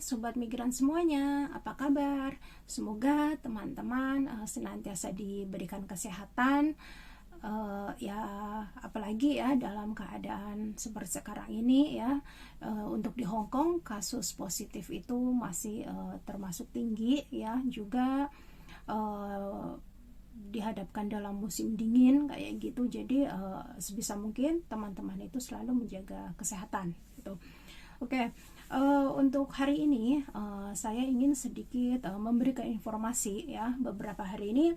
Sobat Migran semuanya, apa kabar? Semoga teman-teman senantiasa diberikan kesehatan, ya apalagi ya dalam keadaan seperti sekarang ini ya. Untuk di Hong Kong kasus positif itu masih termasuk tinggi ya, juga dihadapkan dalam musim dingin kayak gitu. Jadi sebisa mungkin teman-teman itu selalu menjaga kesehatan gitu. Oke. Untuk hari ini saya ingin sedikit memberikan informasi ya. Beberapa hari ini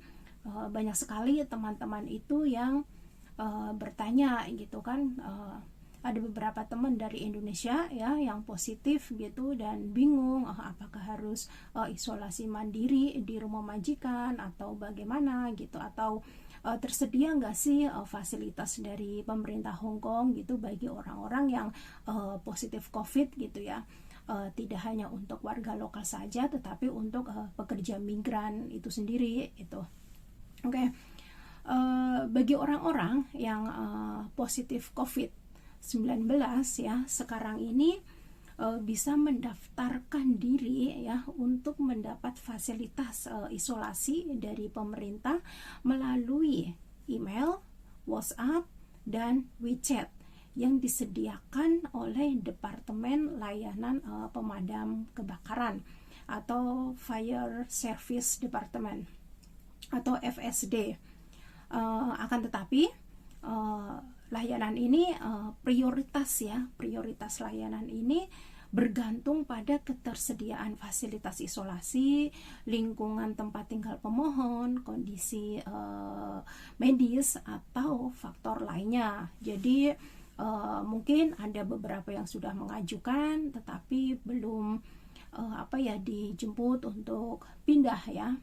banyak sekali teman-teman itu yang bertanya gitu kan. Ada beberapa teman dari Indonesia ya yang positif gitu dan bingung apakah harus isolasi mandiri di rumah majikan atau bagaimana gitu, atau tersedia nggak sih fasilitas dari pemerintah Hong Kong gitu bagi orang-orang yang positif COVID gitu ya. Tidak hanya untuk warga lokal saja, tetapi untuk pekerja migran itu sendiri itu. Oke. Bagi orang-orang yang positif COVID-19 ya, sekarang ini bisa mendaftarkan diri ya untuk mendapat fasilitas isolasi dari pemerintah melalui email, WhatsApp, dan WeChat yang disediakan oleh Departemen Layanan Pemadam Kebakaran atau Fire Service Department atau FSD. Akan tetapi layanan ini prioritas layanan ini bergantung pada ketersediaan fasilitas isolasi, lingkungan tempat tinggal pemohon, kondisi medis atau faktor lainnya. Jadi mungkin ada beberapa yang sudah mengajukan tetapi belum dijemput untuk pindah ya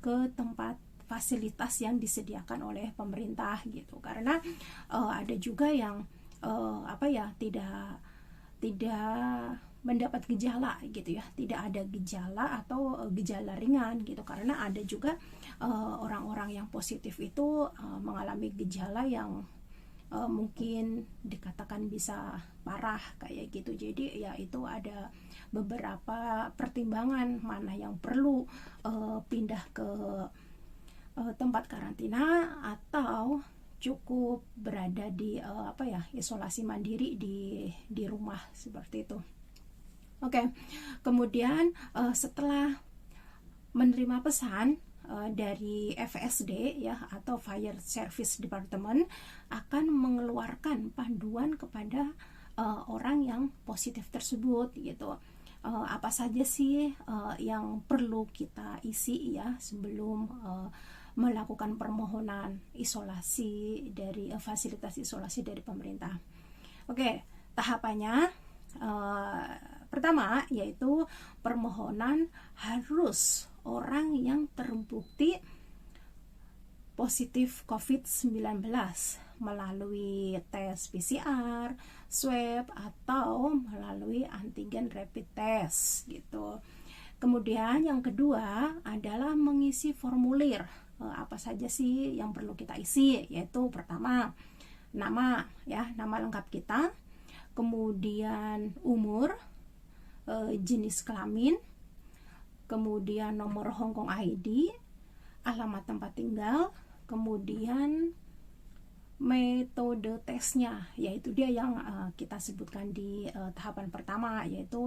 ke tempat fasilitas yang disediakan oleh pemerintah gitu, karena ada juga yang tidak mendapat gejala gitu ya, tidak ada gejala atau gejala ringan gitu, karena ada juga orang-orang yang positif itu mengalami gejala yang mungkin dikatakan bisa parah kayak gitu. Jadi ya itu ada beberapa pertimbangan mana yang perlu pindah ke tempat karantina atau cukup berada di isolasi mandiri di rumah seperti itu. Oke. Kemudian setelah menerima pesan dari FSD ya atau Fire Service Department akan mengeluarkan panduan kepada orang yang positif tersebut gitu. Apa saja sih yang perlu kita isi ya sebelum melakukan permohonan isolasi dari fasilitas isolasi dari pemerintah. Oke, tahapannya pertama yaitu permohonan harus orang yang terbukti positif COVID-19 melalui tes PCR, swab, atau melalui antigen rapid test gitu. Kemudian yang kedua adalah mengisi formulir. Apa saja sih yang perlu kita isi? Yaitu pertama, nama lengkap kita, kemudian umur, jenis kelamin, kemudian nomor Hong Kong ID, alamat tempat tinggal, kemudian metode tesnya, yaitu dia yang kita sebutkan di tahapan pertama, yaitu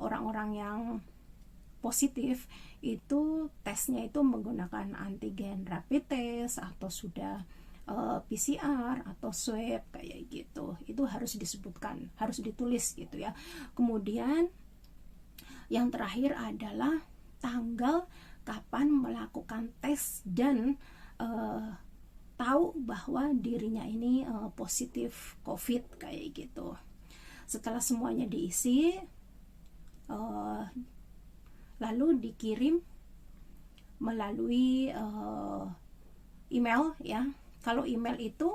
orang-orang yang positif itu tesnya itu menggunakan antigen rapid test atau sudah PCR atau swab kayak gitu. Itu harus disebutkan, harus ditulis gitu ya. Kemudian yang terakhir adalah tanggal kapan melakukan tes dan tahu bahwa dirinya ini positif COVID kayak gitu. Setelah semuanya diisi, lalu dikirim melalui email ya. Kalau email itu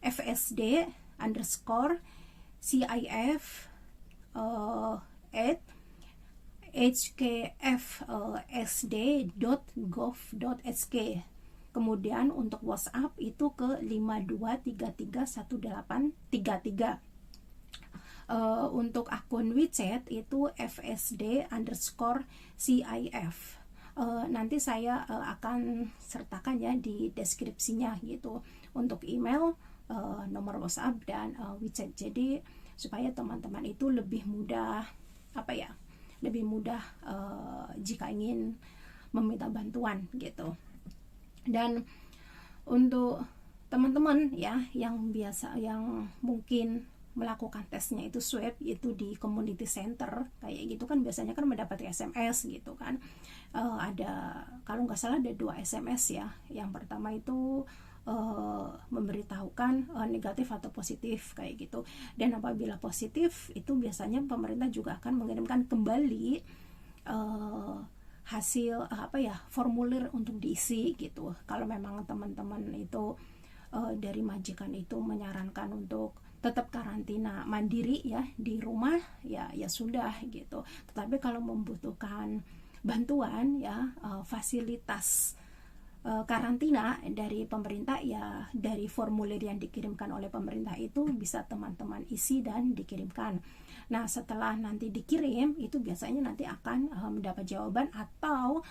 fsd_cif at hkfsd.gov.sk. Kemudian untuk WhatsApp itu ke 52331833. Untuk akun WeChat itu FSD_CIF. Nanti saya akan sertakan ya di deskripsinya gitu, untuk email, nomor WhatsApp dan WeChat. Jadi supaya teman-teman itu lebih mudah lebih mudah jika ingin meminta bantuan gitu. Dan untuk teman-teman ya yang mungkin melakukan tesnya itu swab itu di community center kayak gitu kan, biasanya kan mendapat SMS gitu kan. Ada, kalau nggak salah ada 2 SMS ya. Yang pertama itu memberitahukan negatif atau positif kayak gitu, dan apabila positif itu biasanya pemerintah juga akan mengirimkan kembali hasil formulir untuk diisi gitu. Kalau memang teman-teman itu dari majikan itu menyarankan untuk tetap karantina mandiri ya di rumah, ya sudah gitu. Tetapi kalau membutuhkan bantuan ya fasilitas karantina dari pemerintah, ya dari formulir yang dikirimkan oleh pemerintah itu bisa teman-teman isi dan dikirimkan. Nah setelah nanti dikirim itu biasanya nanti akan mendapat jawaban atau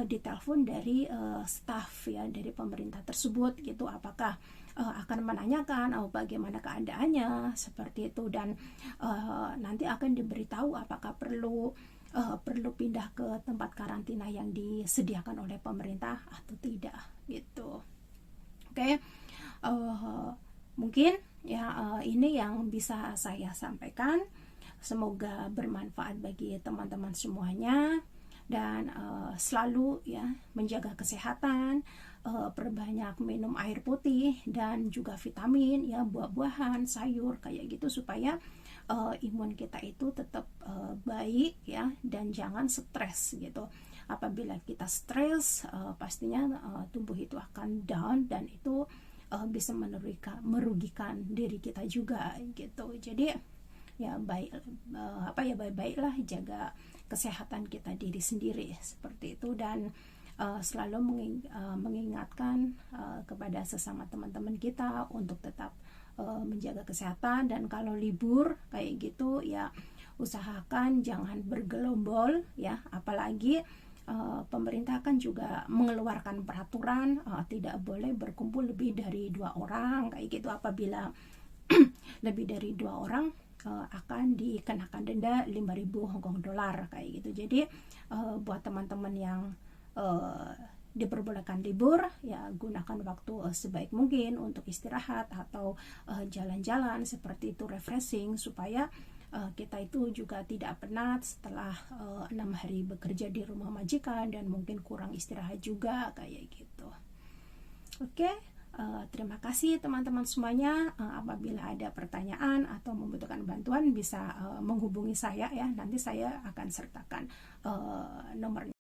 ditelepon dari staf ya dari pemerintah tersebut gitu, apakah akan menanyakan bagaimana keadaannya seperti itu, dan nanti akan diberitahu apakah perlu pindah ke tempat karantina yang disediakan oleh pemerintah atau tidak gitu. Oke. Mungkin ya ini yang bisa saya sampaikan. Semoga bermanfaat bagi teman-teman semuanya, dan selalu ya menjaga kesehatan, perbanyak minum air putih dan juga vitamin ya, buah-buahan, sayur kayak gitu, supaya imun kita itu tetap baik ya, dan jangan stres gitu. Apabila kita stres pastinya tubuh itu akan down, dan itu bisa merugikan diri kita juga gitu. Jadi ya baik-baiklah jaga kesehatan kita diri sendiri seperti itu, dan selalu mengingatkan kepada sesama teman-teman kita untuk tetap menjaga kesehatan. Dan kalau libur kayak gitu ya usahakan jangan bergelombol ya, apalagi pemerintah kan juga mengeluarkan peraturan tidak boleh berkumpul lebih dari 2 orang kayak gitu. Apabila lebih dari 2 orang akan dikenakan denda 5.000 Hong Kong dollar kayak gitu. Jadi buat teman-teman yang diperbolehkan libur ya, gunakan waktu sebaik mungkin untuk istirahat atau jalan-jalan seperti itu, refreshing, supaya kita itu juga tidak penat setelah 6 hari bekerja di rumah majikan dan mungkin kurang istirahat juga kayak gitu. Oke. Terima kasih teman-teman semuanya. Apabila ada pertanyaan atau membutuhkan bantuan bisa menghubungi saya ya. Nanti saya akan sertakan nomornya.